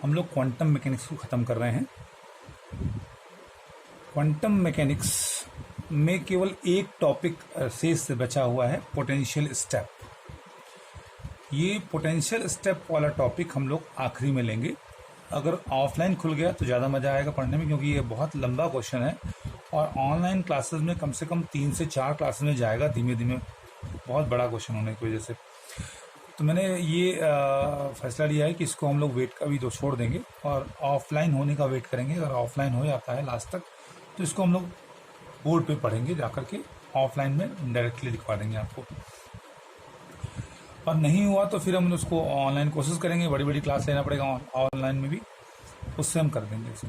हम लोग quantum mechanics को ख़त्म कर रहे हैं। क्वांटम मैकेनिक्स में केवल एक टॉपिक शेष से बचा हुआ है, पोटेंशियल स्टेप। ये पोटेंशियल स्टेप वाला टॉपिक हम लोग आखिरी में लेंगे। अगर ऑफलाइन खुल गया तो ज़्यादा मज़ा आएगा पढ़ने में, क्योंकि ये बहुत लंबा क्वेश्चन है और ऑनलाइन क्लासेस में कम से कम 3 से 4 क्लासेस में जाएगा धीमे धीमे, बहुत बड़ा क्वेश्चन होने की वजह से। तो मैंने ये फैसला लिया है कि इसको हम लोग वेट का भी छोड़ देंगे और ऑफलाइन होने का वेट करेंगे। अगर ऑफलाइन हो जाता है लास्ट तक तो इसको हम लोग बोर्ड पे पढ़ेंगे जाकर के, ऑफलाइन में डायरेक्टली लिखवा देंगे आपको। और नहीं हुआ तो फिर हम उसको ऑनलाइन कोशिश करेंगे, बड़ी बड़ी क्लास लेना पड़ेगा ऑनलाइन में भी, उससे हम कर देंगे इसको।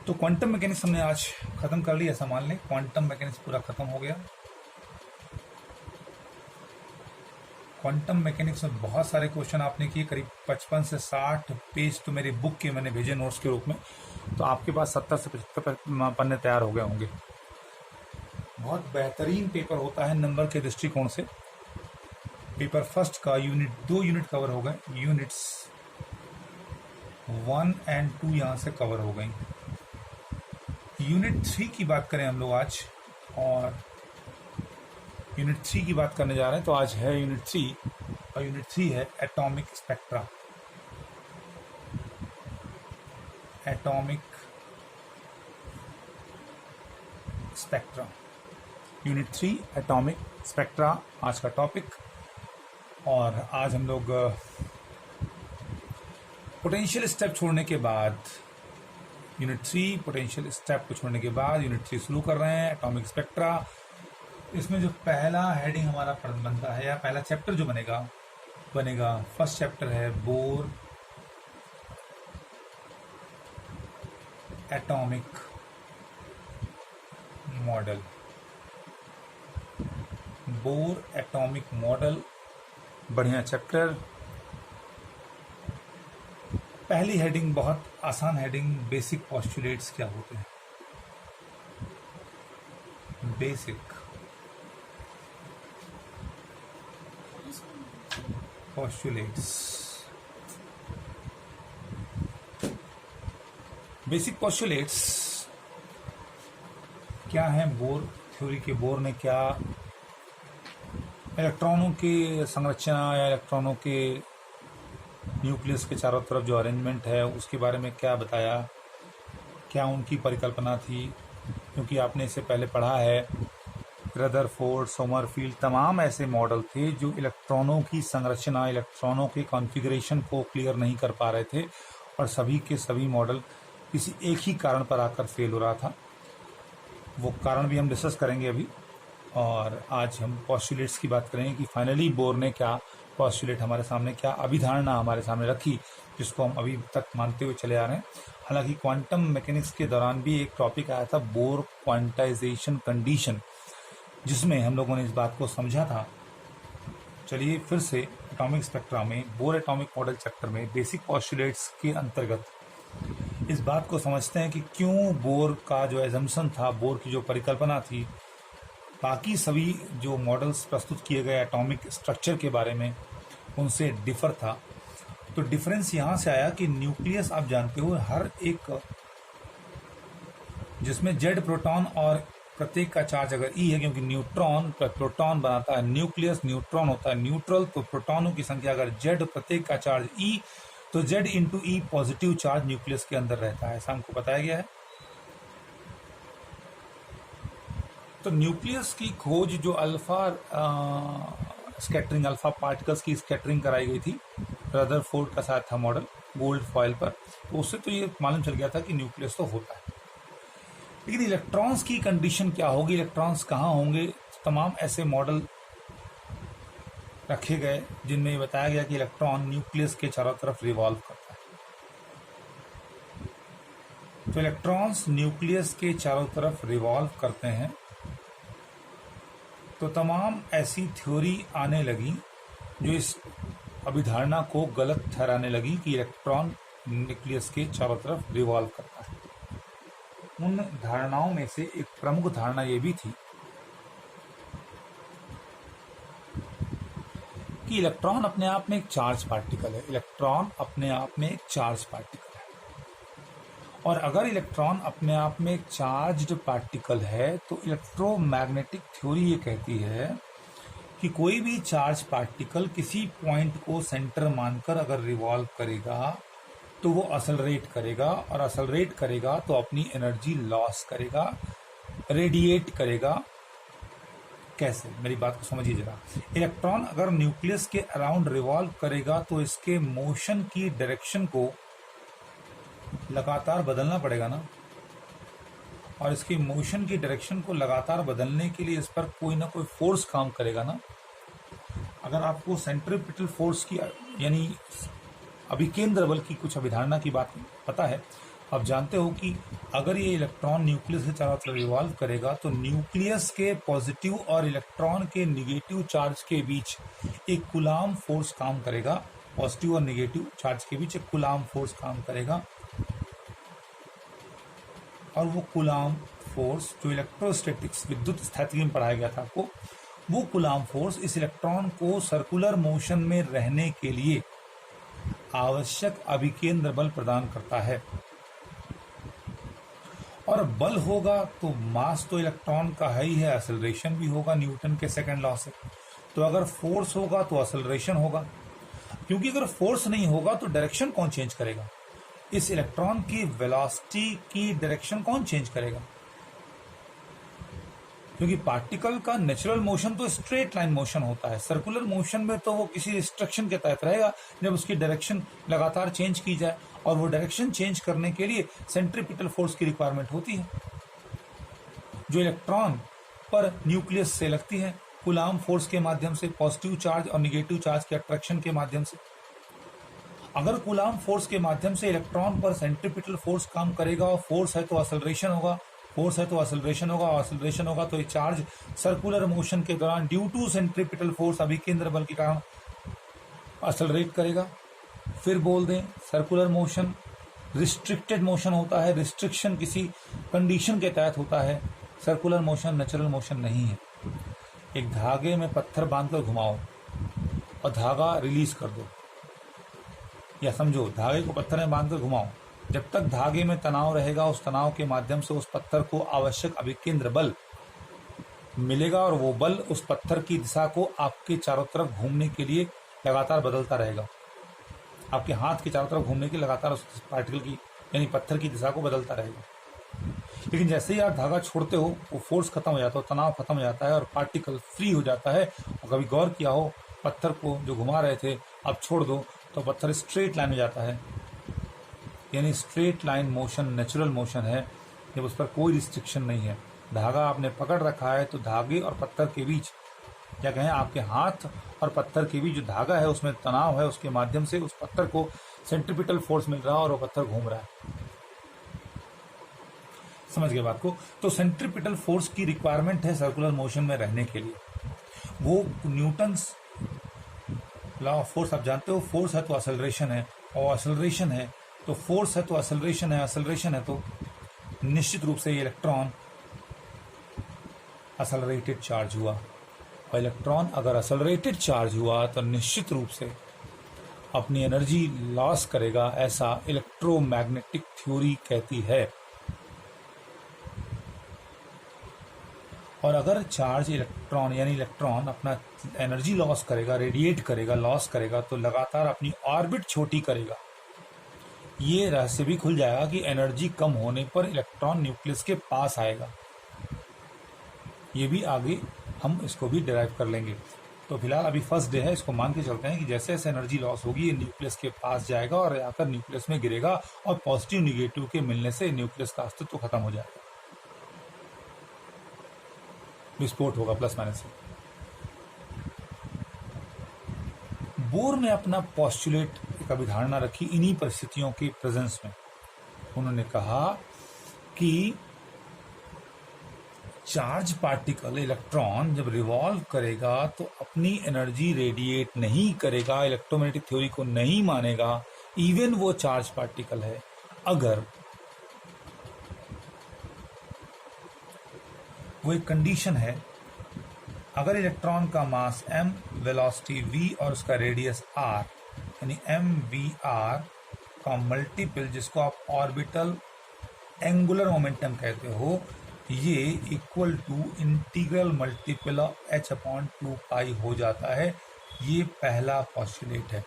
तो क्वांटम मैकेनिक्स हमने आज ख़त्म कर लिया, ऐसा मान लें क्वांटम मैकेनिक्स पूरा ख़त्म हो गया। क्वांटम मैकेनिक्स में बहुत सारे क्वेश्चन आपने किए, करीब 55 से 60 पेज तो मेरी बुक के मैंने भेजे नोट्स के रूप में, तो आपके पास 70 से 75 पन्ने तैयार हो गए होंगे। बहुत बेहतरीन पेपर होता है नंबर के दृष्टिकोण से। पेपर फर्स्ट का दो यूनिट कवर हो गए, यूनिट्स 1 और 2 यहाँ से कवर हो गई। यूनिट 3 की बात करें हम लोग आज, और यूनिट 3 की बात करने जा रहे हैं। तो आज है यूनिट 3 और यूनिट 3 है atomic spectra. Atomic spectra, unit 3 atomic spectra आज का टॉपिक। और आज हम लोग पोटेंशियल स्टेप छोड़ने के बाद, यूनिट 3 पोटेंशियल स्टेप को छोड़ने के बाद यूनिट 3 शुरू कर रहे हैं, एटॉमिक स्पेक्ट्रा। इसमें जो पहला हेडिंग हमारा बनता है, या पहला चैप्टर जो बनेगा फर्स्ट चैप्टर है bore atomic model. Bore atomic model बढ़िया चैप्टर। पहली हेडिंग बहुत आसान हेडिंग, बेसिक पोस्टुलेट्स क्या होते हैं। बेसिक पोस्टुलेट्स, बेसिक पोस्टुलेट्स क्या है। बोर थ्योरी के बोर ने क्या इलेक्ट्रॉनों की संरचना या इलेक्ट्रॉनों के न्यूक्लियस के चारों तरफ जो अरेंजमेंट है उसके बारे में क्या बताया, क्या उनकी परिकल्पना थी। क्योंकि आपने इससे पहले पढ़ा है रदरफोर्ड, सोमरफील्ड, तमाम ऐसे मॉडल थे जो इलेक्ट्रॉनों की संरचना, इलेक्ट्रॉनों के कॉन्फ़िगरेशन को क्लियर नहीं कर पा रहे थे, और सभी के सभी मॉडल किसी एक ही कारण पर आकर फेल हो रहा था। वो कारण भी हम डिस्कस करेंगे अभी। और आज हम पोस्टुलेट्स की बात करेंगे कि फाइनली बोर ने क्या पोस्टुलेट हमारे सामने, क्या अभिधारणा हमारे सामने रखी, जिसको हम अभी तक मानते हुए चले आ रहे हैं। हालांकि क्वांटम मैकेनिक्स के दौरान भी एक टॉपिक आया था, बोर क्वांटाइजेशन कंडीशन, जिसमें हम लोगों ने इस बात को समझा था। चलिए फिर से एटॉमिक स्पेक्ट्रा में बोर एटॉमिक मॉडल चैप्टर में बेसिक पोस्टुलेट्स के अंतर्गत इस बात को समझते हैं कि क्यों बोर का जो एजम्पशन था, बोर की जो परिकल्पना थी, बाकी सभी जो मॉडल्स प्रस्तुत किए गए एटॉमिक स्ट्रक्चर के बारे में उनसे डिफर था। तो डिफरेंस यहाँ से आया कि न्यूक्लियस, आप जानते हो, हर एक जिसमें जेड प्रोटॉन और प्रत्येक का चार्ज अगर ई है, क्योंकि न्यूट्रॉन प्रोटॉन बनाता है न्यूक्लियस, न्यूट्रॉन होता है न्यूट्रल, तो प्रोटॉनों की संख्या अगर जेड, प्रत्येक का चार्ज ई, तो जेड इंटू ई पॉजिटिव चार्ज न्यूक्लियस के अंदर रहता है, ऐसा हमको बताया गया है। तो न्यूक्लियस की खोज जो अल्फा स्कैटरिंग, अल्फा पार्टिकल्स की स्कैटरिंग कराई गई थी, रदरफोर्ड का साथ था मॉडल गोल्ड फॉयल पर, तो उससे तो ये मालूम चल गया था कि न्यूक्लियस तो होता है। लेकिन इलेक्ट्रॉन्स की कंडीशन क्या होगी, इलेक्ट्रॉन्स कहाँ होंगे, तमाम ऐसे मॉडल रखे गए जिनमें ये बताया गया कि इलेक्ट्रॉन न्यूक्लियस के चारों तरफ रिवॉल्व करता है। तो इलेक्ट्रॉन्स न्यूक्लियस के चारों तरफ रिवॉल्व करते हैं, तो तमाम ऐसी थ्योरी आने लगी जो इस अभिधारणा को गलत ठहराने लगी कि इलेक्ट्रॉन न्यूक्लियस के चारों तरफ रिवॉल्व करता है। उन धारणाओं में से एक प्रमुख धारणा ये भी थी कि इलेक्ट्रॉन अपने आप में एक चार्ज पार्टिकल है। इलेक्ट्रॉन अपने आप में एक चार्ज पार्टिकल है। और अगर इलेक्ट्रॉन अपने आप में एक चार्ज्ड पार्टिकल है तो इलेक्ट्रोमैग्नेटिक थ्योरी ये कहती है कि कोई भी चार्ज पार्टिकल किसी पॉइंट को सेंटर मानकर अगर रिवॉल्व करेगा तो वो असलरेट करेगा, और असलरेट करेगा तो अपनी एनर्जी लॉस करेगा, रेडिएट करेगा। कैसे, मेरी बात को समझिए जरा। इलेक्ट्रॉन अगर न्यूक्लियस के अराउंड रिवॉल्व करेगा तो इसके मोशन की डायरेक्शन को लगातार बदलना पड़ेगा ना, और इसकी मोशन की डायरेक्शन को लगातार बदलने के लिए इस पर कोई ना कोई फोर्स काम करेगा ना। अगर आपको सेंट्रीपिटल फोर्स की यानी अभिकेंद्र बल की कुछ अभिधारणा की बात पता है, आप जानते हो कि अगर ये इलेक्ट्रॉन न्यूक्लियस के चारों तरफ रिवॉल्व करेगा तो न्यूक्लियस के पॉजिटिव और इलेक्ट्रॉन के निगेटिव चार्ज के बीच एक कूलाम फोर्स काम करेगा। पॉजिटिव और निगेटिव चार्ज के बीच एक कूलाम फोर्स काम करेगा, और वो कूलाम फोर्स जो इलेक्ट्रोस्टैटिक्स विद्युत स्थैतिकी में पढ़ाया गया था आपको, वो कूलाम फोर्स इस इलेक्ट्रॉन को सर्कुलर मोशन में रहने के लिए आवश्यक अभिकेंद्र बल प्रदान करता है। और बल होगा तो मास तो इलेक्ट्रॉन का है ही है, एक्सेलरेशन भी होगा न्यूटन के सेकंड लॉ से। तो अगर फोर्स होगा तो एक्सेलरेशन होगा, क्योंकि अगर फोर्स नहीं होगा तो डायरेक्शन कौन चेंज करेगा? इस इलेक्ट्रॉन की वेलोसिटी की डायरेक्शन कौन चेंज करेगा? क्योंकि पार्टिकल का नेचुरल मोशन तो स्ट्रेट लाइन मोशन होता है, सर्कुलर मोशन में तो वो किसी रिस्ट्रिक्शन के तहत रहेगा जब उसकी डायरेक्शन लगातार चेंज की जाए, और वो डायरेक्शन चेंज करने के लिए सेंट्रीपिटल फोर्स की रिक्वायरमेंट होती है, जो इलेक्ट्रॉन पर न्यूक्लियस से लगती है कूलाम फोर्स के माध्यम से, पॉजिटिव चार्ज और निगेटिव चार्ज के अट्रैक्शन के माध्यम से। अगर कूलाम फोर्स के माध्यम से इलेक्ट्रॉन पर सेंट्रीपिटल फोर्स काम करेगा, और फोर्स है तो एक्सेलरेशन होगा, फोर्स है तो एक्सेलरेशन होगा, और एक्सेलरेशन होगा तो ये चार्ज सर्कुलर मोशन के दौरान ड्यू टू सेंट्रीपिटल फोर्स अभिकेंद्र बल के कारण एक्सेलरेट करेगा। फिर बोल दें, सर्कुलर मोशन रिस्ट्रिक्टेड मोशन होता है, रिस्ट्रिक्शन किसी कंडीशन के तहत होता है, सर्कुलर मोशन नेचुरल मोशन नहीं है। एक धागे में पत्थर बांधकर घुमाओ और धागा रिलीज कर दो, या समझो धागे को पत्थर में बांधकर घुमाओ, जब तक धागे में तनाव रहेगा उस तनाव के माध्यम से उस पत्थर को आवश्यक अभिकेंद्र बल मिलेगा, और वो बल उस पत्थर की दिशा को आपके चारों तरफ घूमने के लिए लगातार बदलता रहेगा। आपके हाथ के चारों तरफ घूमने के लगातार उस पार्टिकल की यानी पत्थर की दिशा को बदलता रहेगा। लेकिन जैसे ही आप धागा छोड़ते हो वो फोर्स खत्म हो जाता है, तनाव खत्म हो जाता है और पार्टिकल फ्री हो जाता है। और कभी गौर किया हो, पत्थर को जो घुमा रहे थे आप छोड़ दो तो पत्थर स्ट्रेट लाइन में जाता है, यानी straight line motion natural motion है, जब उस पर कोई रिस्ट्रिक्शन नहीं है। धागा आपने पकड़ रखा है तो धागे और पत्थर के बीच, क्या कहें, आपके हाथ और पत्थर के बीच जो धागा है उसमें तनाव है, उसके माध्यम से उस पत्थर को सेंट्रीपिटल फोर्स मिल रहा है और वो पत्थर घूम रहा है। समझ गए बात को? तो सेंट्रीपिटल फोर्स की रिक्वायरमेंट है सर्कुलर मोशन में रहने के लिए। वो न्यूटन्स लॉ ऑफ फोर्स आप जानते हो, फोर्स है तो एक्सेलरेशन है, और एक्सेलरेशन है तो फोर्स है तो एक्सेलरेशन है, एक्सेलरेशन है तो निश्चित रूप से ये इलेक्ट्रॉन एक्सेलरेटेड चार्ज हुआ, और इलेक्ट्रॉन अगर एक्सेलरेटेड चार्ज हुआ तो निश्चित रूप से अपनी एनर्जी लॉस करेगा, ऐसा इलेक्ट्रोमैग्नेटिक थ्योरी कहती है। और अगर चार्ज इलेक्ट्रॉन यानी इलेक्ट्रॉन अपना एनर्जी लॉस करेगा, रेडिएट करेगा, लॉस करेगा, तो लगातार अपनी ऑर्बिट छोटी करेगा। ये रहस्य भी खुल जाएगा कि एनर्जी कम होने पर इलेक्ट्रॉन न्यूक्लियस के पास आएगा। ये भी आगे हम इसको भी डिराइव कर लेंगे। तो फिलहाल अभी फर्स्ट डे है, इसको मान के चलते हैं कि जैसे जैसे एनर्जी लॉस होगी ये न्यूक्लियस के पास जाएगा और आकर न्यूक्लियस में गिरेगा, और पॉजिटिव निगेटिव के मिलने से न्यूक्लियस का अस्तित्व खत्म हो जाएगा, विस्फोट होगा प्लस माइनस से। बोर ने अपना पॉस्टुलेट एक अभिधारणा रखी इन्हीं परिस्थितियों के प्रेजेंस में। उन्होंने कहा कि चार्ज पार्टिकल इलेक्ट्रॉन जब रिवॉल्व करेगा तो अपनी एनर्जी रेडिएट नहीं करेगा, इलेक्ट्रोमैग्नेटिक थ्योरी को नहीं मानेगा, इवन वो चार्ज पार्टिकल है, अगर वो एक कंडीशन है, अगर इलेक्ट्रॉन का मास m, वेलोसिटी v और उसका रेडियस r यानी mvr का मल्टीपल, जिसको आप ऑर्बिटल एंगुलर मोमेंटम कहते हो, ये equal to integral multiple of h upon 2 pi हो जाता है। ये पहला पॉस्टुलेट है।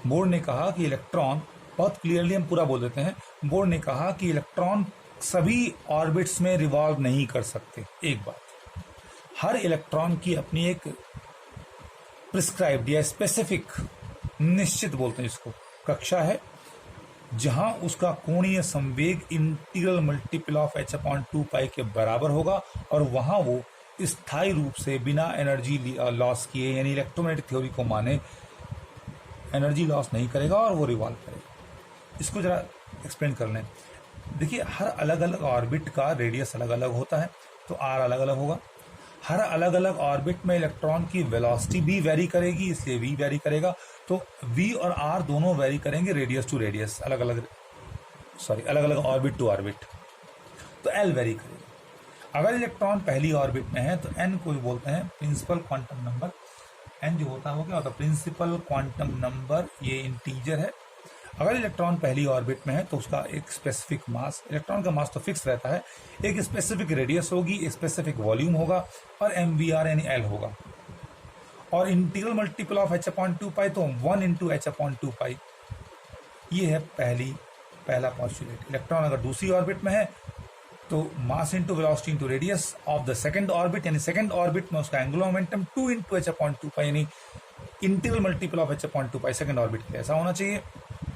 बोर्ड ने कहा कि इलेक्ट्रॉन, बहुत क्लियरली हम पूरा बोल देते हैं, बोर्ड ने कहा कि इलेक्ट्रॉन सभी ऑर्बिट्स में रिवॉल्व नहीं कर सकते। एक बात, हर इलेक्ट्रॉन की अपनी एक प्रिस्क्राइब्ड या स्पेसिफिक, निश्चित बोलते हैं इसको, कक्षा है जहां उसका कोणीय संवेग integral multiple of h upon 2 पाई के बराबर होगा और वहां वो स्थायी रूप से बिना एनर्जी लॉस किए, यानी इलेक्ट्रोमैग्नेटिक थ्योरी को माने, एनर्जी लॉस नहीं करेगा और वो रिवॉल्व करेगा। इसको जरा एक्सप्लेन कर लें। देखिए, हर अलग अलग ऑर्बिट का रेडियस अलग अलग होता है, तो r अलग अलग होगा। हर अलग अलग ऑर्बिट में इलेक्ट्रॉन की वेलोसिटी भी वेरी करेगी, इसलिए v वेरी करेगा। तो v और r दोनों वेरी करेंगे रेडियस टू रेडियस, अलग अलग ऑर्बिट टू ऑर्बिट, तो l वेरी करेगा। अगर इलेक्ट्रॉन पहली ऑर्बिट में है तो n को बोलते हैं प्रिंसिपल क्वांटम नंबर। n जो होता है वो क्या होता है? प्रिंसिपल क्वांटम नंबर, ये इंटीजर है। अगर इलेक्ट्रॉन पहली ऑर्बिट में है तो उसका एक स्पेसिफिक मास, इलेक्ट्रॉन का मास तो फिक्स रहता है, एक स्पेसिफिक रेडियस होगी, एक स्पेसिफिक वॉल्यूम होगा और mvr यानी l होगा। और integral multiple of h upon 2 पाई तो 1 इंटू h अपॉन 2 पाई। ये है पहला पॉस्टुलेट। इलेक्ट्रॉन अगर दूसरी ऑर्बिट में है तो mass into velocity into radius of the second orbit, यानी सेकंड ऑर्बिट में उसका angular momentum 2 into h upon 2 पाई, यानी integral multiple of h upon 2 pi second orbit के, ऐसा होना चाहिए।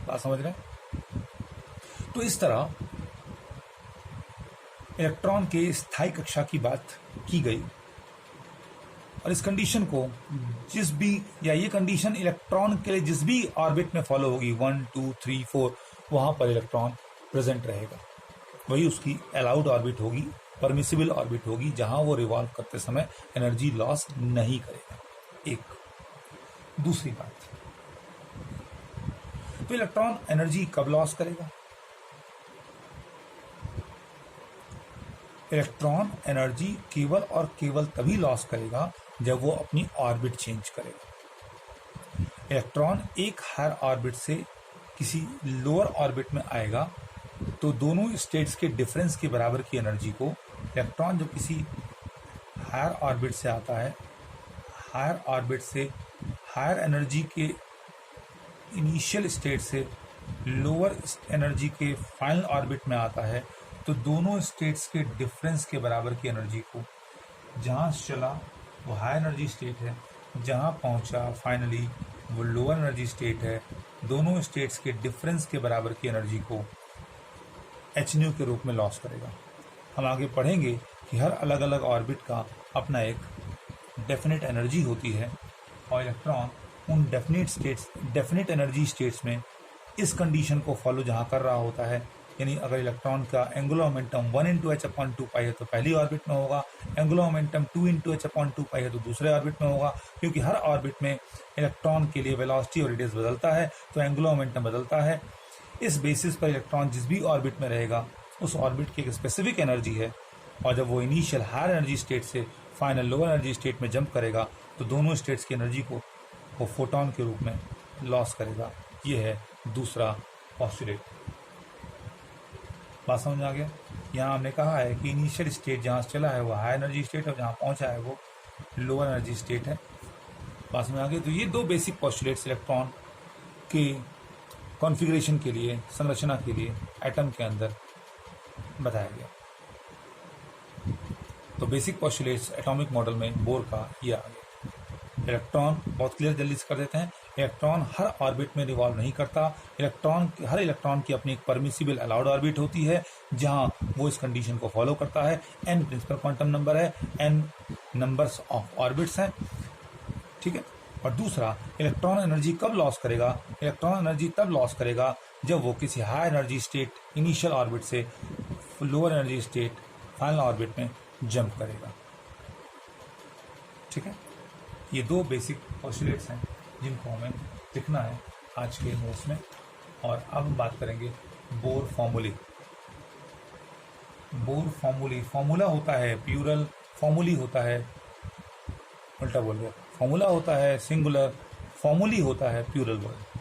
बात समझ रहे हैं? तो इस तरह इलेक्ट्रॉन के स्थायी कक्षा की बात की गई और इस कंडीशन को जिस भी, या ये कंडीशन इलेक्ट्रॉन के लिए जिस भी ऑर्बिट में फॉलो होगी, 1 2 3 4, वहां पर इलेक्ट्रॉन प्रेजेंट रहेगा। वही उसकी अलाउड ऑर्बिट होगी, परमिसिबल ऑर्बिट होगी, जहां वो रिवॉल्व करते समय एनर्जी लॉस नहीं करेगा। एक दूसरी बात, तो इलेक्ट्रॉन एनर्जी कब लॉस करेगा? इलेक्ट्रॉन एनर्जी केवल और केवल तभी लॉस करेगा जब वो अपनी ऑर्बिट चेंज करेगा। इलेक्ट्रॉन एक हायर ऑर्बिट से किसी लोअर ऑर्बिट में आएगा तो दोनों स्टेट्स के डिफरेंस के बराबर की एनर्जी को, इलेक्ट्रॉन जब किसी हायर ऑर्बिट से आता है, हायर ऑर्बिट से हायर एनर्जी के इनिशियल स्टेट से लोअर एनर्जी के फाइनल ऑर्बिट में आता है, तो दोनों स्टेट्स के डिफरेंस के बराबर की एनर्जी को, जहां चला वो हाई एनर्जी स्टेट है, जहां पहुंचा फाइनली वो लोअर एनर्जी स्टेट है, दोनों स्टेट्स के डिफरेंस के बराबर की एनर्जी को एच न्यू के रूप में लॉस करेगा। हम आगे पढ़ेंगे कि हर अलग अलग ऑर्बिट का अपना एक डेफिनेट एनर्जी होती है और इलेक्ट्रॉन उन डेफिनेट एनर्जी स्टेट्स में इस कंडीशन को फॉलो जहां कर रहा होता है, यानी अगर इलेक्ट्रॉन का angular momentum 1 into h upon 2 पाई है तो पहली ऑर्बिट में होगा, angular momentum 2 into h upon 2 पाई है तो दूसरे ऑर्बिट में होगा। क्योंकि हर ऑर्बिट में इलेक्ट्रॉन के लिए वेलोसिटी और रेडियस बदलता है तो एंगुलर मोमेंटम बदलता है। इस बेसिस पर इलेक्ट्रॉन जिस भी ऑर्बिट में रहेगा उस ऑर्बिट की एक स्पेसिफिक एनर्जी है, और जब वो इनिशियल हायर एनर्जी स्टेट से फाइनल लोअर एनर्जी स्टेट में जंप करेगा तो दोनों स्टेट्स की एनर्जी को वो फोटोन के रूप में लॉस करेगा। ये है दूसरा पॉस्टुलेट। बात समझ आ गया? यहाँ हमने कहा है कि इनिशियल स्टेट जहाँ चला है वो हाई एनर्जी स्टेट और जहाँ पहुँचा है वो लोअर एनर्जी स्टेट है। बात समझ आ गया? तो ये दो बेसिक पॉस्टुलेट्स इलेक्ट्रॉन के कॉन्फ़िगरेशन के लिए, संरचना के लिए एटम के अंदर बताया गया। तो बेसिक पॉस्टुलेट्स एटॉमिक मॉडल में बोर का ये आ गया। इलेक्ट्रॉन बहुत क्लियर जल्दी से कर देते हैं। इलेक्ट्रॉन हर ऑर्बिट में रिवॉल्व नहीं करता। हर इलेक्ट्रॉन की अपनी एक परमिसिबल अलाउड ऑर्बिट होती है जहां वो इस कंडीशन को फॉलो करता है। n प्रिंसिपल क्वांटम नंबर है, n नंबर्स ऑफ ऑर्बिट्स हैं, ठीक है। और दूसरा, इलेक्ट्रॉन एनर्जी कब लॉस करेगा? इलेक्ट्रॉन एनर्जी तब लॉस करेगा जब वो किसी high energy state initial orbit से lower energy state final orbit में जंप करेगा, ठीक है। ये दो बेसिक पॉस्टुलेट्स हैं जिनको हमें लिखना है आज के नोट्स में। और अब हम बात करेंगे बोर फॉर्मूले। बोर फॉर्मूले, फॉर्मूला होता है प्लूरल, फॉर्मूली होता है, उल्टा बोल गया, फॉर्मूला होता है सिंगुलर, फॉर्मूली होता है प्लूरल वर्ड।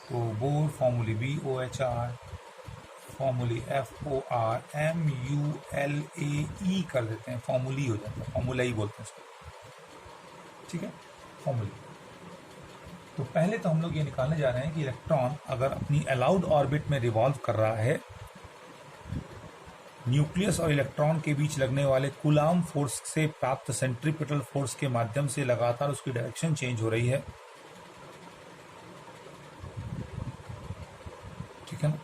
तो बोर फॉर्मूले, BOHR फॉर्मूली, FORMULAE कर देते हैं, फॉर्मूली हो जाता है, फॉर्मूला ही बोलते हैं इसको, ठीक है, फॉर्मूली। तो पहले तो हम लोग ये निकालने जा रहे हैं कि इलेक्ट्रॉन अगर अपनी अलाउड ऑर्बिट में रिवॉल्व कर रहा है, न्यूक्लियस और इलेक्ट्रॉन के बीच लगने वाले कूलाम फोर्स से प्राप्त सेंट्रीपिटल फोर्स के माध्यम से लगातार उसकी डायरेक्शन चेंज हो रही है, ठीक है ना।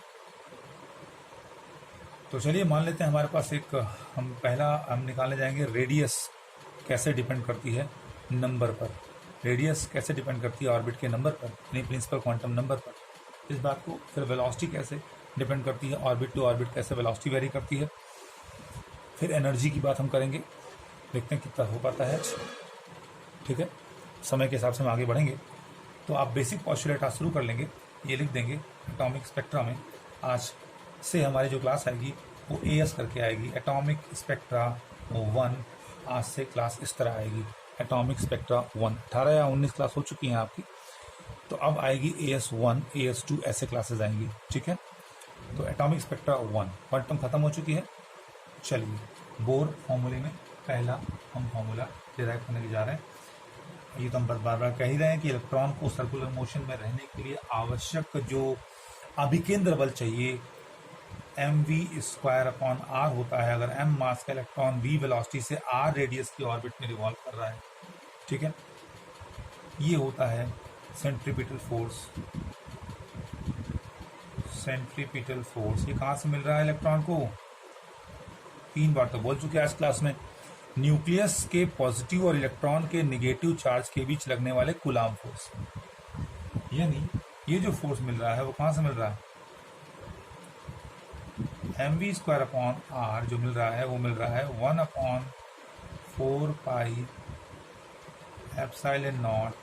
तो चलिए मान लेते हैं हमारे पास एक, हम निकालने जाएंगे रेडियस कैसे डिपेंड करती है नंबर पर, रेडियस कैसे डिपेंड करती है ऑर्बिट के नंबर पर, यानी प्रिंसिपल क्वांटम नंबर पर, इस बात को। फिर वेलोसिटी कैसे डिपेंड करती है ऑर्बिट टू ऑर्बिट, कैसे वेलोसिटी वेरी करती है। फिर एनर्जी की बात हम करेंगे, देखते हैं कितना हो पाता है, ठीक है। समय के हिसाब से हम आगे बढ़ेंगे। तो आप बेसिक पॉस्टुलेट आज शुरू कर लेंगे, ये लिख देंगे एटॉमिक स्पेक्ट्रा में। आज से हमारी जो क्लास आएगी वो AS करके आएगी, एटॉमिक स्पेक्ट्रा 1। आज से क्लास इस तरह आएगी, एटॉमिक स्पेक्ट्रा 1। 18 या 19 क्लास हो चुकी हैं आपकी, तो अब आएगी AS1, AS2 ऐसे क्लासेस आएंगी, ठीक है। तो एटॉमिक स्पेक्ट्रा 1 टर्म खत्म हो चुकी है। चलिए बोर फॉर्मूले में पहला हम फॉर्मूला डिराइव करने जा रहे हैं। ये तो हम बार बार कह ही रहे हैं कि इलेक्ट्रॉन को सर्कुलर मोशन में रहने के लिए आवश्यक जो अभिकेंद्र बल चाहिए mv²/r होता है। अगर m मास का इलेक्ट्रॉन v वेलोसिटी से r रेडियस की ऑर्बिट में रिवॉल्व कर रहा है, ठीक है, ये होता है सेंट्रीपिटल फोर्स। सेंट्रीपिटल फोर्स ये कहां से मिल रहा है इलेक्ट्रॉन को? 3 बार तो बोल चुके हैं आज क्लास में, न्यूक्लियस के पॉजिटिव और इलेक्ट्रॉन के निगेटिव चार्ज के बीच लगने वाले कूलाम फोर्स। यानी ये जो फोर्स मिल रहा है वो कहां से मिल रहा है? mv²/r जो मिल रहा है वो मिल रहा है 1/4πε0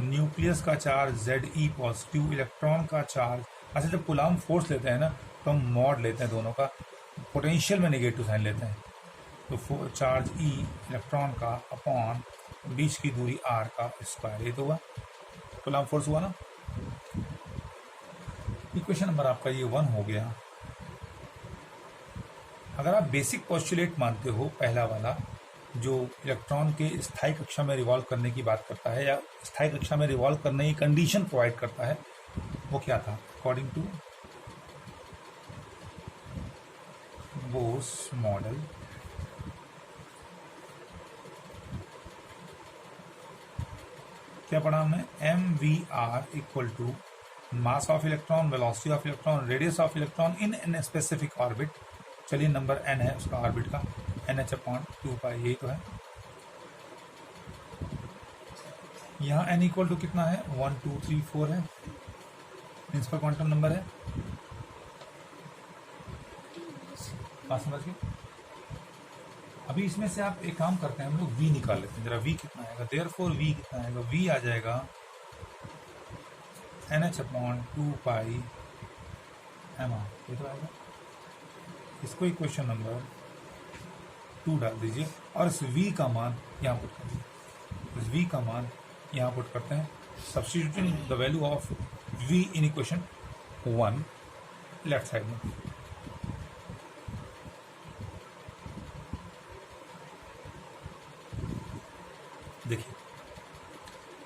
न्यूक्लियस का चार्ज Ze पॉजिटिव, इलेक्ट्रॉन का चार्ज। अच्छा, जब कूलाम फोर्स लेते हैं ना तो हम मॉड लेते हैं दोनों का, पोटेंशियल में नेगेटिव साइन लेते हैं। तो चार्ज E इलेक्ट्रॉन का अपॉन बीच की दूरी r का स्क्वायर, ये तो हुआ कूलाम फोर्स हुआ ना। इक्वेशन नंबर आपका ये 1 हो गया। अगर आप बेसिक पोस्टुलेट मानते हो, पहला वाला जो इलेक्ट्रॉन के स्थायी कक्षा में रिवॉल्व करने की बात करता है या स्थायी कक्षा में रिवॉल्व करने की कंडीशन प्रोवाइड करता है, वो क्या था? अकॉर्डिंग टू बोर्स मॉडल, क्या पढ़ा हमने? mvr equal to mass of electron, velocity of electron, radius of electron in an specific orbit. चलिए नंबर n है उसका ऑर्बिट का, NH/2π, यही तो है। यहाँ n इक्वल टू कितना है? 1 2 3 4 है, प्रिंसिपल क्वांटम नंबर है। बात समझ गए? अभी इसमें से आप एक काम करते हैं, हम लोग v निकाल लेते हैं जरा। v कितना आएगा? देयरफॉर v कितना आएगा? v आ जाएगा NH/2π mr, ये तो आएगा। इसको इक्वेशन नंबर 2 डाल दीजिए और इस v का मान यहाँ पुट कर दीजिए। इस v का मान यहाँ पुट करते हैं, substituting the value of v in equation 1 left side में। देखिए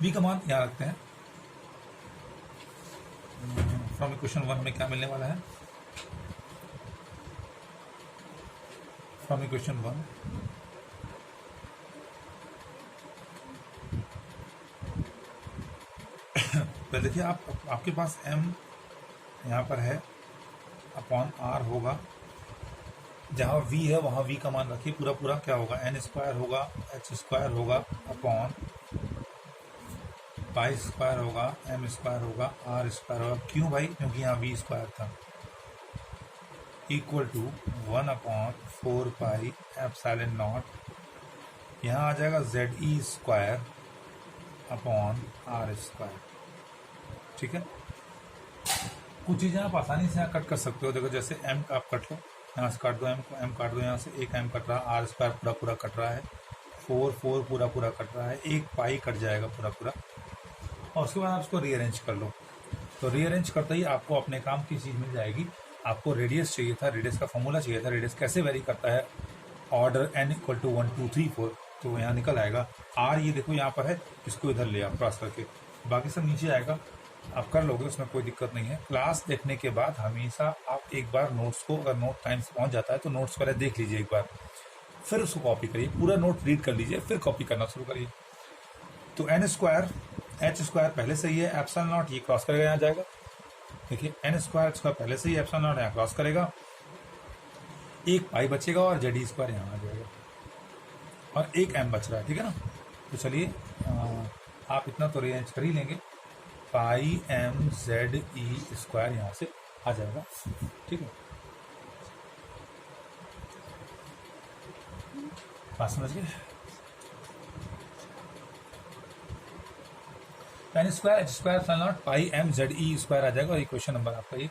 v का मान यहाँ रखते हैं। फ्रॉम इक्वेशन 1 में क्या मिलने वाला है? फ्रॉम इक्वेशन 1 तो देखिए आपके पास m यहाँ पर है अपॉन r होगा, जहाँ v है वहाँ v का मान रखिए। पूरा पूरा क्या होगा? n² होगा, h² होगा, अपॉन π² होगा, m² होगा, r² होगा। क्यों भाई? क्योंकि यहाँ v² था। इक्वल टू 1/4πε0, यहाँ आ जाएगा Ze² अपॉन r², ठीक है। कुछ चीज़ें आप आसानी से यहाँ कट कर सकते हो। देखो जैसे m का आप कट लो, यहाँ से काट दो m को, m काट दो, यहाँ से एक m कट रहा, r² पूरा पूरा कट रहा है, 4 पूरा पूरा कट रहा है, एक पाई कट जाएगा पूरा पूरा, और उसके बाद आप उसको रीअरेंज कर लो। तो रीअरेंज करते ही आपको अपने काम की चीज़ मिल जाएगी। आपको रेडियस चाहिए था, रेडियस का फॉर्मूला चाहिए था, रेडियस कैसे वेरी करता है ऑर्डर n इक्वल टू 1 2 3 4, तो यहाँ निकल आएगा r, ये देखो यहाँ पर है, इसको इधर ले आओ क्रॉस करके, बाकी सब नीचे आएगा, आप कर लोगे, उसमें कोई दिक्कत नहीं है। क्लास देखने के बाद हमेशा आप एक बार नोट्स को, अगर नोट टाइम से पहुंच जाता है तो नोट्स पहले देख लीजिए एक बार, फिर उसको कॉपी करिए, पूरा नोट रीड कर लीजिए, फिर कॉपी करना शुरू करिए। तो एन स्क्वायर एच स्क्वायर पहले से ही है, एप्सिलॉन नॉट ये क्रॉस करेगा, यहाँ जाएगा, देखिए एन स्क्वायर स्क्वायर पहले से ही, एप्सिलॉन नॉट यहाँ क्रॉस करेगा, एक पाई बचेगा और जेड स्क्वायर यहाँ आ जाएगा, और एक एम बच रहा है, ठीक है ना। तो चलिए आप इतना तो रेंज कर ही लेंगे, pi m z e square यहाँ से आ जाएगा, ठीक है, बात समझ गए। N square h square epsilon naught pi m z e square आ जाएगा, और इक्वेशन नंबर आपका ये,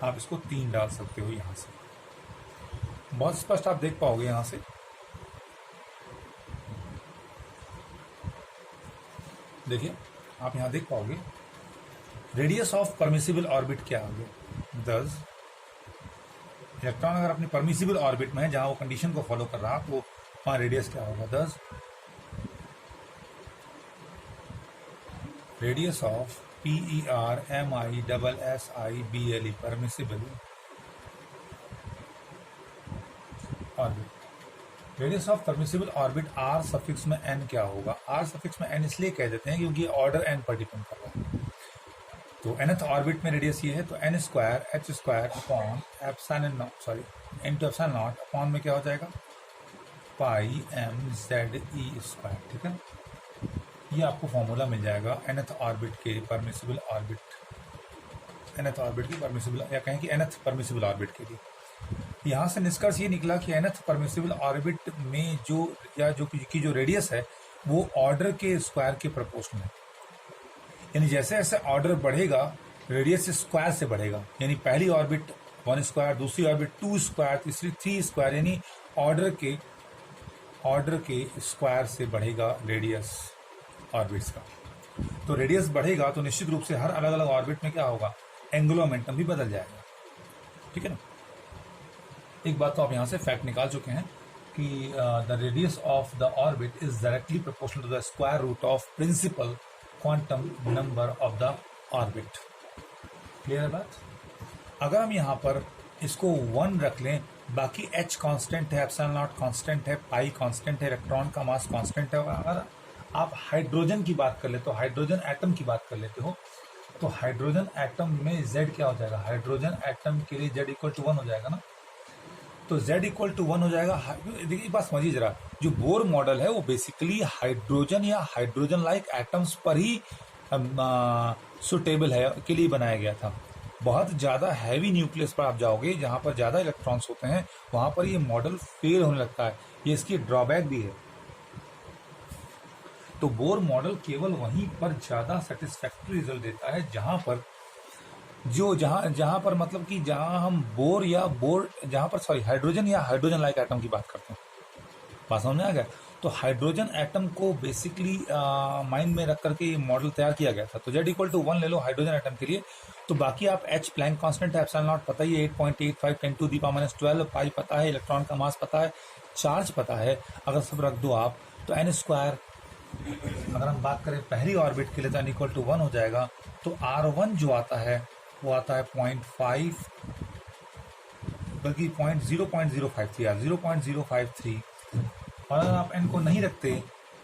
आप इसको 3 डाल सकते हो यहाँ से, बहुत स्पष्ट आप देख पाओगे यहाँ से। देखिए आप यहाँ देख पाओगे रेडियस ऑफ परमिसिबल ऑर्बिट क्या आ गया 10। इलेक्ट्रॉन अगर अपनी परमिसिबल ऑर्बिट में है, जहां वो कंडीशन को फॉलो कर रहा, तो वहां रेडियस क्या होगा 10। Radius of PERMISSIBLE permissible orbit, radius of permissible orbit r suffix में n क्या होगा, r सफिक्स में n इसलिए कह देते हैं क्योंकि ऑर्डर n पर डिपेंड कर रहा है। तो nth ऑर्बिट में रेडियस ये है, तो n square h square upon epsilon naught, sorry n two epsilon naught upon में क्या हो जाएगा pi m z e square, ठीक है। ये आपको फॉर्मूला मिल जाएगा nth ऑर्बिट के परमिसिबल ऑर्बिट, nth ऑर्बिट की परमिसिबल, या कहें कि nth परमिसिबल ऑर्बिट के लिए। यहाँ से निष्कर्ष ये निकला कि nth परमिसिबल ऑर्बिट में जो, या जो की जो रेडियस है वो ऑर्डर के स्क्वायर के प्रोपोर्शनल है, यानी जैसे जैसे ऑर्डर बढ़ेगा रेडियस स्क्वायर से बढ़ेगा, यानी पहली ऑर्बिट 1 स्क्वायर, दूसरी ऑर्बिट 2 स्क्वायर, तीसरी 3 स्क्वायर, यानी ऑर्डर के स्क्वायर से बढ़ेगा रेडियस ऑर्बिट्स का। तो रेडियस बढ़ेगा तो निश्चित रूप से हर अलग अलग ऑर्बिट में क्या होगा, एंगुलर मोमेंटम भी बदल जाएगा, ठीक है ना। एक बात तो आप यहाँ से फैक्ट निकाल चुके हैं कि the radius of the orbit is directly proportional to the square root of principal quantum number of the orbit. Clear है बात। अगर हम यहाँ पर इसको 1 रख लें, बाकी h कांस्टेंट है, एप्सिलॉन नॉट कांस्टेंट है, पाई कांस्टेंट है, इलेक्ट्रॉन का मास कांस्टेंट है। अगर आप हाइड्रोजन की बात कर ले, तो हाइड्रोजन एटम की बात कर लेते हो, तो हाइड्रोजन एटम में z क्या हो जाएगा, हाइड्रोजन एटम के लिए z इक्वल टू 1 हो जाएगा ना। तो z इक्वल टू 1 हो जाएगा। देखिए बात समझिए जरा, जो बोर मॉडल है वो बेसिकली हाइड्रोजन या हाइड्रोजन लाइक एटम्स पर ही सुटेबल है, के लिए बनाया गया था। बहुत ज़्यादा हैवी न्यूक्लियस पर आप जाओगे, जहाँ पर ज़्यादा इलेक्ट्रॉन्स होते हैं, वहाँ पर ये मॉडल फेल होने लगता है, ये इसकी ड्रॉबैक भी है। तो बोर मॉडल केवल वहीं पर ज़्यादा सेटिस्फैक्टरी रिजल्ट देता है जहाँ पर जहाँ पर मतलब कि जहाँ हम हाइड्रोजन या हाइड्रोजन लाइक एटम की बात करते हैं। बात समझ में आ गया। तो हाइड्रोजन एटम को बेसिकली माइंड में रख करके ये मॉडल तैयार किया गया था। तो z इक्वल टू 1 ले लो हाइड्रोजन एटम के लिए, तो बाकी आप h प्लैंक कांस्टेंट है, एप्सिलॉन नॉट पता ही है 8.85 10⁻12, पाई पता है, इलेक्ट्रॉन का मास पता है, चार्ज पता है। अगर सब रख दो आप तो n स्क्वायर, अगर हम बात करें पहली ऑर्बिट के लिए तो n इक्वल टू 1 हो जाएगा। तो r1 जो आता है वो आता है 0.5, बल्कि 0.05 यार 0.053। और अगर आप n को नहीं रखते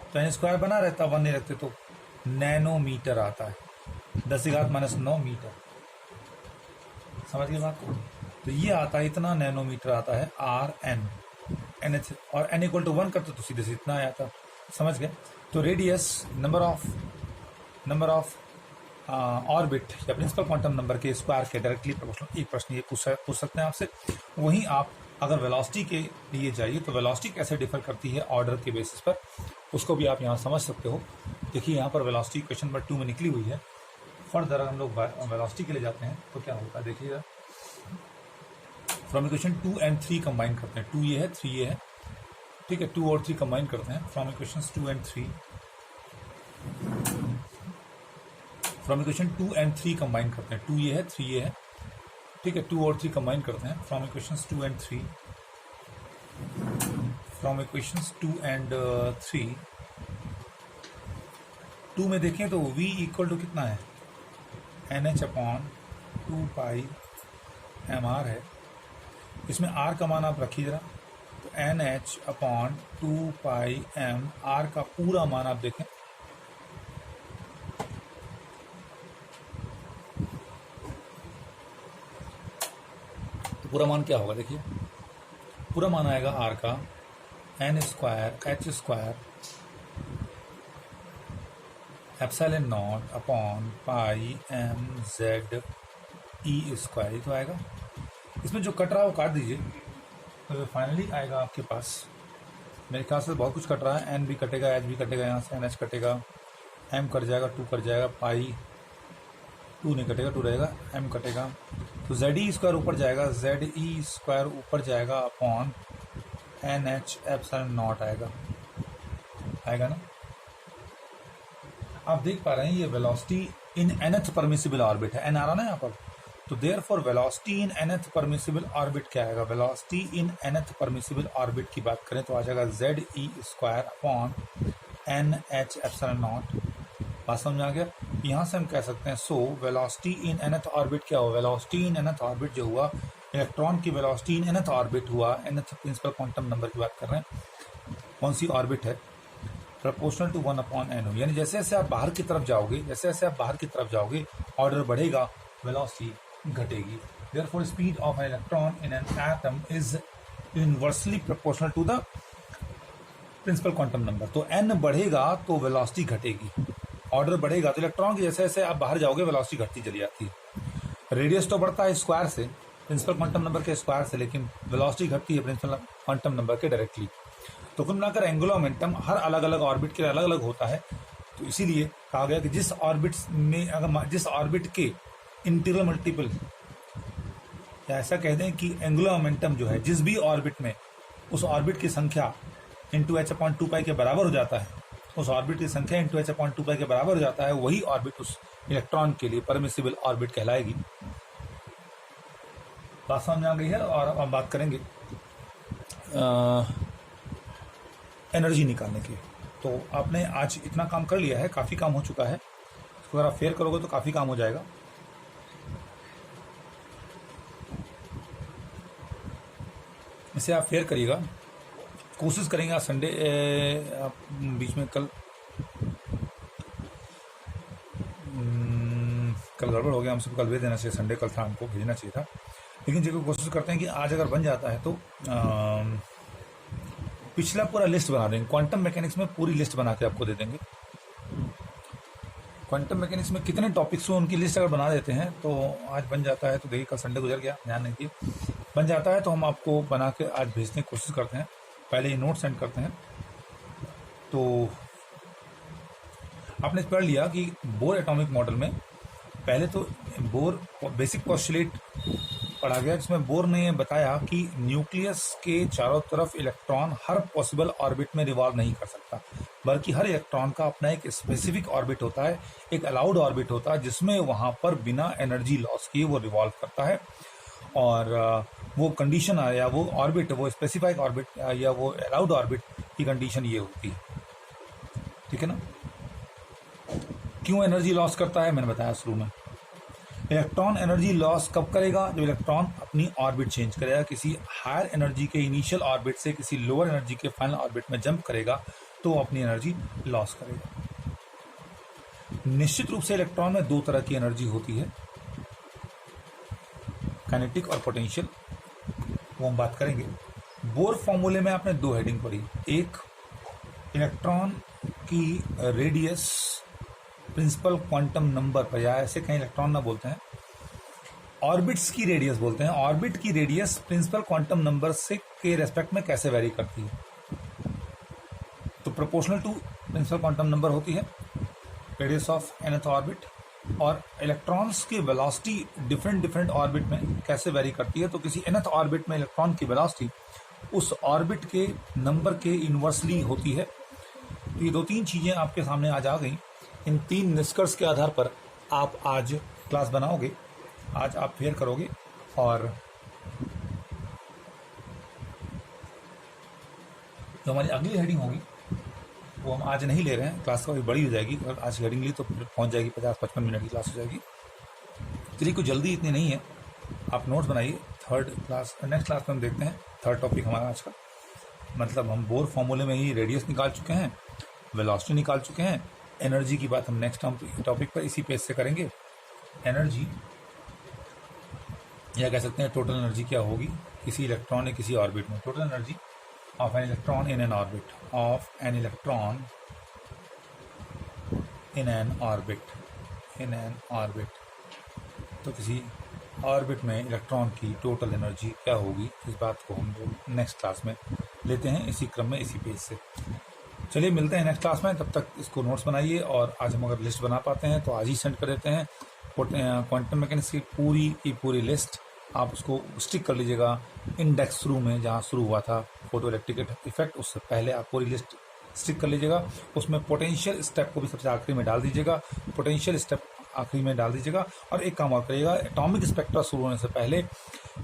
तो n स्क्वायर बना रहता, 1 नहीं रखते तो नैनोमीटर आता है, 10⁻⁹ मीटर। समझ गए बात को। तो ये आता है, इतना नैनोमीटर आता है Rn, NH, और n इक्वल टू 1 करते तो सीधे से इतना आया था। समझ गए। तो रेडियस नंबर ऑफ ऑर्बिट या प्रिंसिपल क्वांटम नंबर के स्क्वायर के डायरेक्टली प्रोपोर्शनल। एक प्रश्न ये पूछ सकते हैं आपसे। वहीं आप अगर वेलोसिटी के लिए जाइए तो वेलोसिटी कैसे डिफर करती है ऑर्डर के बेसिस पर, उसको भी आप यहाँ समझ सकते हो। देखिए यहाँ पर वेलोसिटी क्वेश्चन नंबर 2 में निकली हुई है। फर्दर हम लोग वेलोसिटी के लिए जाते हैं तो क्या होगा देखिएगा। फ्रॉम इक्वेशन 2 एंड 3 कंबाइन करते हैं, 2 ये है 3 ये है, ठीक है। 2 और 3 कंबाइन करते हैं। फ्रॉम इक्वेशन 2 एंड 3 कंबाइन करते हैं, 2 ये है 3 ये है, ठीक है, 2 और 3 कंबाइन करते हैं from equations 2 and 3। From equations 2 and 3, 2 में देखें तो v इक्वल टू कितना है, NH अपॉन 2 पाई mr है। इसमें r का मान आप रखिए जरा, तो NH अपॉन 2 पाई m, r का पूरा मान आप देखें, तो पूरा मान क्या होगा, देखिए पूरा मान आएगा r का n square h square epsilon naught upon pi m z e square, तो आएगा। इसमें जो कट रहा है वो काट दीजिए, तो फाइनली आएगा आपके पास, मेरे ख्याल से बहुत कुछ कट रहा है, n भी कटेगा, h भी कटेगा, यहाँ से NH कटेगा, m कट जाएगा, 2 कट जाएगा, पाई 2 नहीं कटेगा, 2 रहेगा, m कटेगा, तो ZE स्क्वायर ऊपर जाएगा, ZE स्क्वायर ऊपर जाएगा अपॉन NH एप्सिलॉन नॉट आएगा ना। आप देख पा रहे हैं ये वेलोसिटी इन nth परमिसिबल ऑर्बिट है, n आ रहा ना यहाँ पर, तो देयरफॉर वेलोसिटी इन nth परमिसिबल ऑर्बिट क्या आएगा, वेलोसिटी इन nth परमिसिबल ऑर्बिट की बात करें तो आ जाएगा ZE square upon NH epsilon not. बात समझ में आ गया। यहाँ से हम कह सकते हैं सो वेलोसिटी इन nth ऑर्बिट क्या हुआ, वेलोसिटी इन nth ऑर्बिट जो हुआ, इलेक्ट्रॉन की वेलोसिटी इन nth ऑर्बिट हुआ, nth प्रिंसिपल क्वांटम नंबर की बात कर रहे हैं, कौन सी ऑर्बिट है, प्रोपोर्शनल टू 1 अपॉन n, यानी जैसे जैसे आप बाहर की तरफ जाओगे, ऑर्डर बढ़ेगा, वेलोसिटी घटेगी। Therefore speed of an electron in an atom is inversely proportional to the principal quantum number. तो n बढ़ेगा तो वेलोसिटी घटेगी, ऑर्डर बढ़ेगा तो इलेक्ट्रॉन की जैसे जैसे आप बाहर जाओगे वेलोसिटी घटती चली जाती है। रेडियस तो बढ़ता है स्क्वायर से, प्रिंसिपल क्वांटम नंबर के स्क्वायर से, लेकिन वेलोसिटी घटती है प्रिंसिपल क्वांटम नंबर के डायरेक्टली। तो कुल मिलाकर एंगुलर मोमेंटम हर अलग अलग ऑर्बिट के अलग अलग होता है, तो इसीलिए कहा गया कि जिस ऑर्बिट के इंटीग्रल मल्टीपल, या ऐसा कह दें कि एंगुलर मोमेंटम जो है जिस भी ऑर्बिट में, उस ऑर्बिट की संख्या इंटू h अपॉन 2 पाई के बराबर हो जाता है, उस ऑर्बिट की संख्या इंटू h अपॉन 2 पाई के बराबर हो जाता है, वही ऑर्बिट उस इलेक्ट्रॉन के लिए परमिसिबल ऑर्बिट कहलाएगी। बात समझ में आ गई है। और अब हम बात करेंगे एनर्जी निकालने की। तो आपने आज इतना काम कर लिया है, काफ़ी काम हो चुका है, इसको अगर आप फेयर करोगे तो काफ़ी काम हो जाएगा। इसे आप फेयर करिएगा, कोशिश करेंगे आज संडे, आप बीच में कल गड़बड़ हो गया, हमसे कल भेज देना चाहिए, संडे कल था, हमको भेजना चाहिए था, लेकिन जो कोशिश करते हैं कि आज अगर बन जाता है तो पिछला पूरा लिस्ट बना देंगे, क्वांटम मैकेनिक्स में पूरी लिस्ट बना के आपको दे देंगे। क्वांटम मैकेनिक्स में कितने टॉपिक्स हो उनकी लिस्ट अगर बना देते हैं तो आज बन जाता है, तो देखिए कल संडे गुजर गया, ध्यान नहीं दिए, बन जाता है तो हम आपको बना के आज भेजने की कोशिश करते हैं, पहले ही नोट सेंड करते हैं। तो आपने पढ़ लिया कि बोर एटॉमिक मॉडल में पहले तो बोर बेसिक पोस्टुलेट पढ़ा गया, जिसमें बोर ने बताया कि न्यूक्लियस के चारों तरफ इलेक्ट्रॉन हर पॉसिबल ऑर्बिट में रिवॉल्व नहीं कर सकता, बल्कि हर इलेक्ट्रॉन का अपना एक स्पेसिफिक ऑर्बिट होता है, एक अलाउड ऑर्बिट होता है, जिसमें वहां पर बिना एनर्जी लॉस किए वो रिवॉल्व करता है। और वो कंडीशन या वो ऑर्बिट, वो स्पेसिफाइड ऑर्बिट या वो अलाउड ऑर्बिट की कंडीशन ये होती है, ठीक है ना। क्यों एनर्जी लॉस करता है, मैंने बताया शुरू में। इलेक्ट्रॉन एनर्जी लॉस कब करेगा, जब इलेक्ट्रॉन अपनी ऑर्बिट चेंज करेगा, किसी हायर एनर्जी के इनिशियल ऑर्बिट से किसी लोअर एनर्जी के फाइनल ऑर्बिट में जंप करेगा तो वो अपनी एनर्जी लॉस करेगा। निश्चित रूप से इलेक्ट्रॉन में दो तरह की एनर्जी होती है, काइनेटिक और पोटेंशियल, वो हम बात करेंगे। बोर फॉर्मूले में आपने दो हेडिंग पढ़ी, एक इलेक्ट्रॉन की रेडियस प्रिंसिपल क्वांटम नंबर पर, या ऐसे कहीं इलेक्ट्रॉन ना बोलते हैं, ऑर्बिट्स की रेडियस बोलते हैं, ऑर्बिट की रेडियस प्रिंसिपल क्वांटम नंबर से के रेस्पेक्ट में कैसे वेरी करती है, तो proportional to principal quantum number होती है रेडियस ऑफ nth ऑर्बिट, और इलेक्ट्रॉन्स की वेलोसिटी डिफरेंट ऑर्बिट में कैसे वेरी करती है, तो किसी nth ऑर्बिट में इलेक्ट्रॉन की वेलोसिटी उस ऑर्बिट के नंबर के इनवर्सली होती है। तो ये दो तीन चीजें आपके सामने आज आ गई। इन तीन निष्कर्ष के आधार पर आप आज क्लास बनाओगे, आज आप फेयर करोगे, और जो हमारी अगली हेडिंग होगी वो हम आज नहीं ले रहे हैं, क्लास काफ़ी बड़ी हो जाएगी, और आज हेडिंग ली तो फिर पहुंच जाएगी 50-55 मिनट की क्लास हो जाएगी। चलिए कोई जल्दी इतनी नहीं है, आप नोट्स बनाइए। नेक्स्ट क्लास में हम देखते हैं थर्ड टॉपिक हमारा आज का, मतलब हम बोर फॉर्मूले में ही रेडियस निकाल चुके हैं, वेलोसिटी निकाल चुके हैं। एनर्जी की बात हम नेक्स्ट टॉपिक पर इसी पेज से करेंगे। एनर्जी या कह सकते हैं टोटल एनर्जी क्या होगी किसी इलेक्ट्रॉन या किसी ऑर्बिट में। Total energy of an electron in N orbit, of an electron in N orbit, तो किसी ऑर्बिट में इलेक्ट्रॉन की टोटल एनर्जी क्या होगी, इस बात को हम लोग नेक्स्ट क्लास में लेते हैं, इसी क्रम में इसी पेज से। चलिए मिलते हैं नेक्स्ट क्लास में, तब तक इसको नोट्स बनाइए, और आज हम अगर लिस्ट बना पाते हैं तो आज ही सेंड कर देते हैं। क्वांटम मैकेनिक्स की पूरी लिस्ट आप उसको स्टिक कर लीजिएगा इंडेक्स शुरू में, जहाँ शुरू हुआ था फोटो इलेक्ट्रिक इफेक्ट, उससे पहले आप पूरी लिस्ट स्टिक कर लीजिएगा। उसमें पोटेंशियल स्टेप को भी सबसे आखिरी में डाल दीजिएगा, पोटेंशियल स्टेप आखिरी में डाल दीजिएगा। और एक काम और करिएगा, एटॉमिक स्पेक्ट्रा शुरू होने से पहले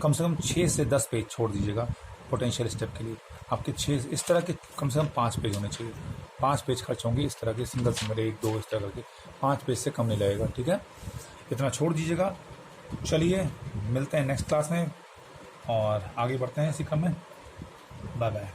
कम से कम 6 से 10 पेज छोड़ दीजिएगा पोटेंशियल स्टेप के लिए। आपके 6 इस तरह के कम से कम 5 पेज होने चाहिए, 5 पेज खर्च होंगे इस तरह के, सिंगल 1, 2 इस तरह करके 5 पेज से कम नहीं लगेगा, ठीक है, इतना छोड़ दीजिएगा। चलिए मिलते हैं नेक्स्ट क्लास में और आगे बढ़ते हैं इसी क्रम में। Bye bye.